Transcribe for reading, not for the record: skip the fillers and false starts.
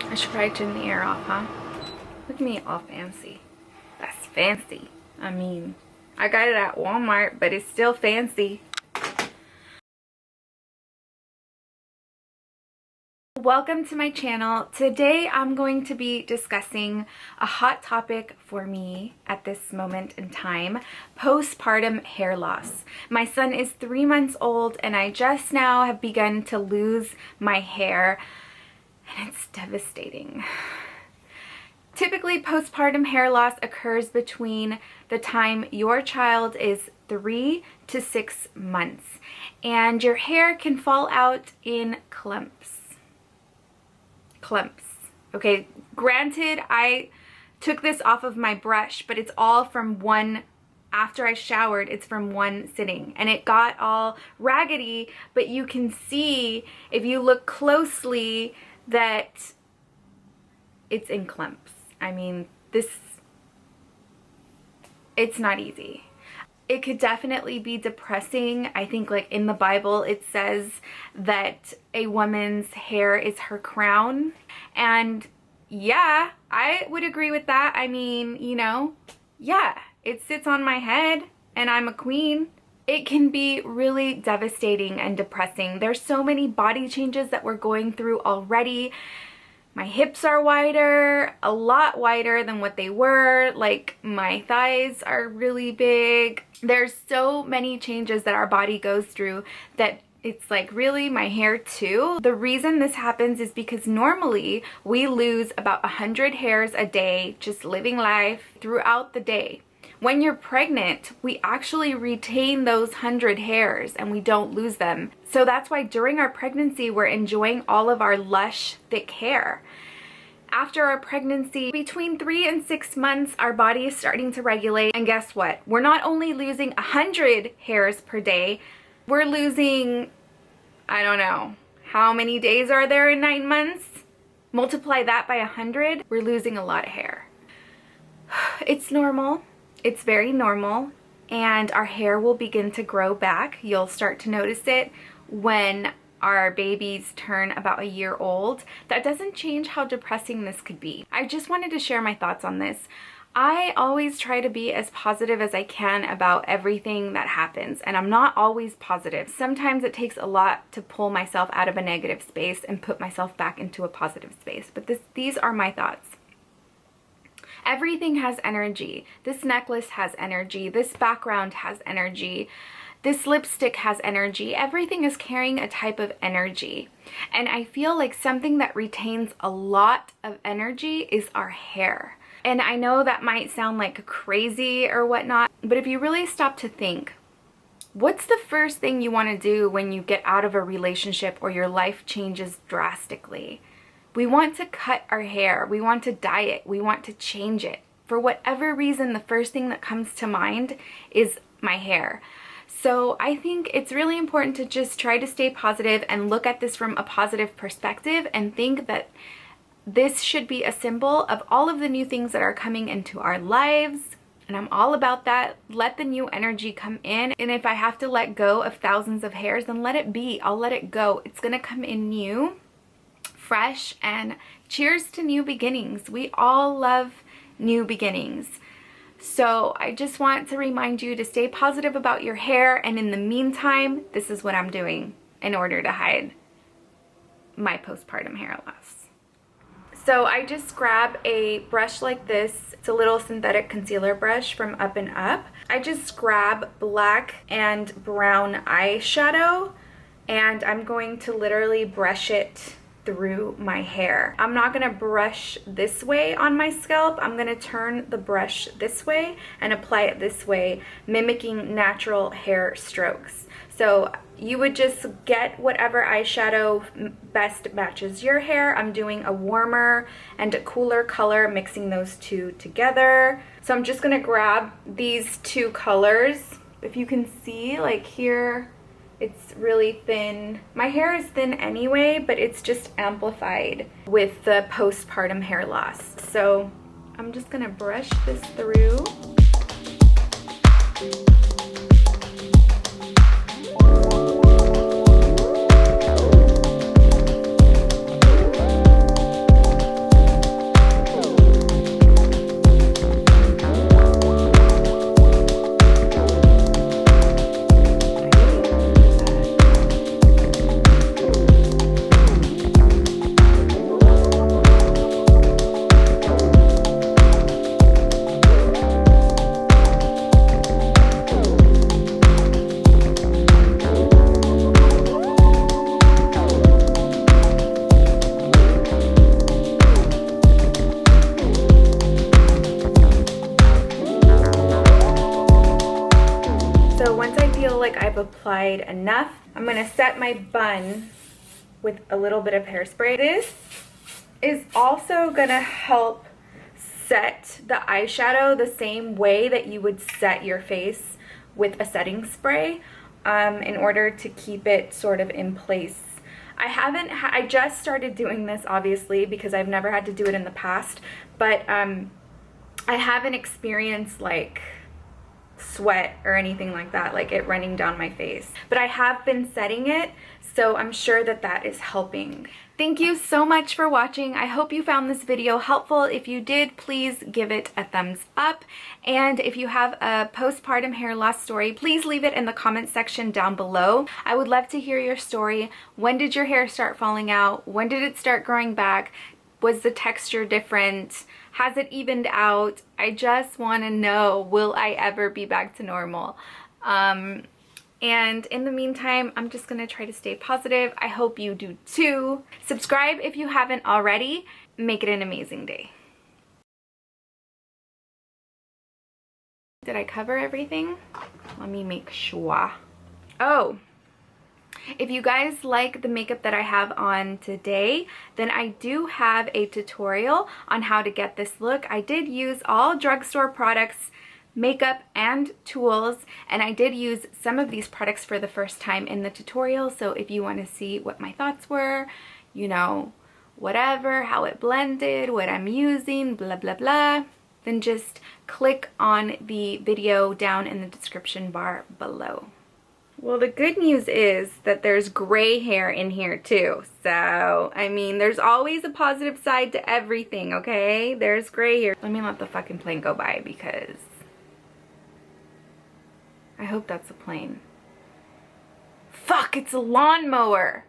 I should probably turn the air off, huh? Look at me all fancy. That's fancy. I mean, I got it at Walmart, but it's still fancy. Welcome to my channel. Today I'm going to be discussing a hot topic for me at this moment in time: postpartum hair loss. My son is 3 months old and I just now have begun to lose my hair, and it's devastating. Typically, postpartum hair loss occurs between the time your child is 3 to 6 months, and your hair can fall out in clumps. Okay, granted, I took this off of my brush, but it's all from one, after I showered, it's from one sitting, and it got all raggedy, but you can see, if you look closely, that it's in clumps. I mean, it's not easy. It could definitely be depressing. I think, like, in the Bible it says that a woman's hair is her crown. And yeah, I would agree with that. I mean, you know, yeah, it sits on my head and I'm a queen. It can be really devastating and depressing. There's so many body changes that we're going through already. My hips are wider, a lot wider than what they were. Like, my thighs are really big. There's so many changes that our body goes through that it's like, really, my hair too? The reason this happens is because normally we lose about 100 hairs a day just living life throughout the day. When you're pregnant, we actually retain those 100 hairs and we don't lose them. So that's why during our pregnancy, we're enjoying all of our lush, thick hair. After our pregnancy, between 3 and 6 months, our body is starting to regulate. And guess what? We're not only losing 100 hairs per day, we're losing, I don't know, how many days are there in 9 months? Multiply that by 100, we're losing a lot of hair. It's normal. It's very normal, and our hair will begin to grow back. You'll start to notice it when our babies turn about a year old. That doesn't change how depressing this could be. I just wanted to share my thoughts on this. I always try to be as positive as I can about everything that happens, and I'm not always positive. Sometimes it takes a lot to pull myself out of a negative space and put myself back into a positive space, but these are my thoughts. Everything has energy. This necklace has energy. This background has energy. This lipstick has energy. Everything is carrying a type of energy. And I feel like something that retains a lot of energy is our hair. And I know that might sound like crazy or whatnot, but if you really stop to think, what's the first thing you want to do when you get out of a relationship or your life changes drastically? We want to cut our hair, we want to dye it, we want to change it. For whatever reason, the first thing that comes to mind is my hair. So I think it's really important to just try to stay positive and look at this from a positive perspective and think that this should be a symbol of all of the new things that are coming into our lives. And I'm all about that. Let the new energy come in. And if I have to let go of thousands of hairs, then let it be. I'll let it go. It's gonna come in new, fresh, and cheers to new beginnings. We all love new beginnings. So I just want to remind you to stay positive about your hair, and in the meantime, this is what I'm doing in order to hide my postpartum hair loss. So I just grab a brush like this. It's a little synthetic concealer brush from Up and Up. I just grab black and brown eyeshadow, and I'm going to literally brush it through my hair. I'm not gonna brush this way on my scalp. I'm gonna turn the brush this way and apply it this way, mimicking natural hair strokes. So you would just get whatever eyeshadow best matches your hair. I'm doing a warmer and a cooler color, mixing those two together. So I'm just gonna grab these two colors. If you can see, like here, it's really thin. My hair is thin anyway, but it's just amplified with the postpartum hair loss. So I'm just gonna brush this through. applied enough. I'm gonna set my bun with a little bit of hairspray. This is also gonna help set the eyeshadow the same way that you would set your face with a setting spray, in order to keep it sort of in place. I just started doing this obviously because I've never had to do it in the past, but I haven't experienced like sweat or anything like that, like it running down my face. But I have been setting it, so I'm sure that that is helping. Thank you so much for watching. I hope you found this video helpful. If you did, please give it a thumbs up. And if you have a postpartum hair loss story, please leave it in the comment section down below. I would love to hear your story. When did your hair start falling out? When did it start growing back? Was the texture different? Has it evened out? I just want to know, will I ever be back to normal? And in the meantime, I'm just gonna try to stay positive. I hope you do too. Subscribe if you haven't already. Make it an amazing day. Did I cover everything? Let me make sure. Oh, if you guys like the makeup that I have on today, then I do have a tutorial on how to get this look. I did use all drugstore products, makeup and tools, and I did use some of these products for the first time in the tutorial. So if you want to see what my thoughts were, you know, whatever, how it blended, what I'm using, blah blah blah, then just click on the video down in the description bar below. Well, the good news is that there's gray hair in here too. So, I mean, there's always a positive side to everything, okay? There's gray hair. Let me let the fucking plane go by because I hope that's a plane. Fuck, it's a lawnmower.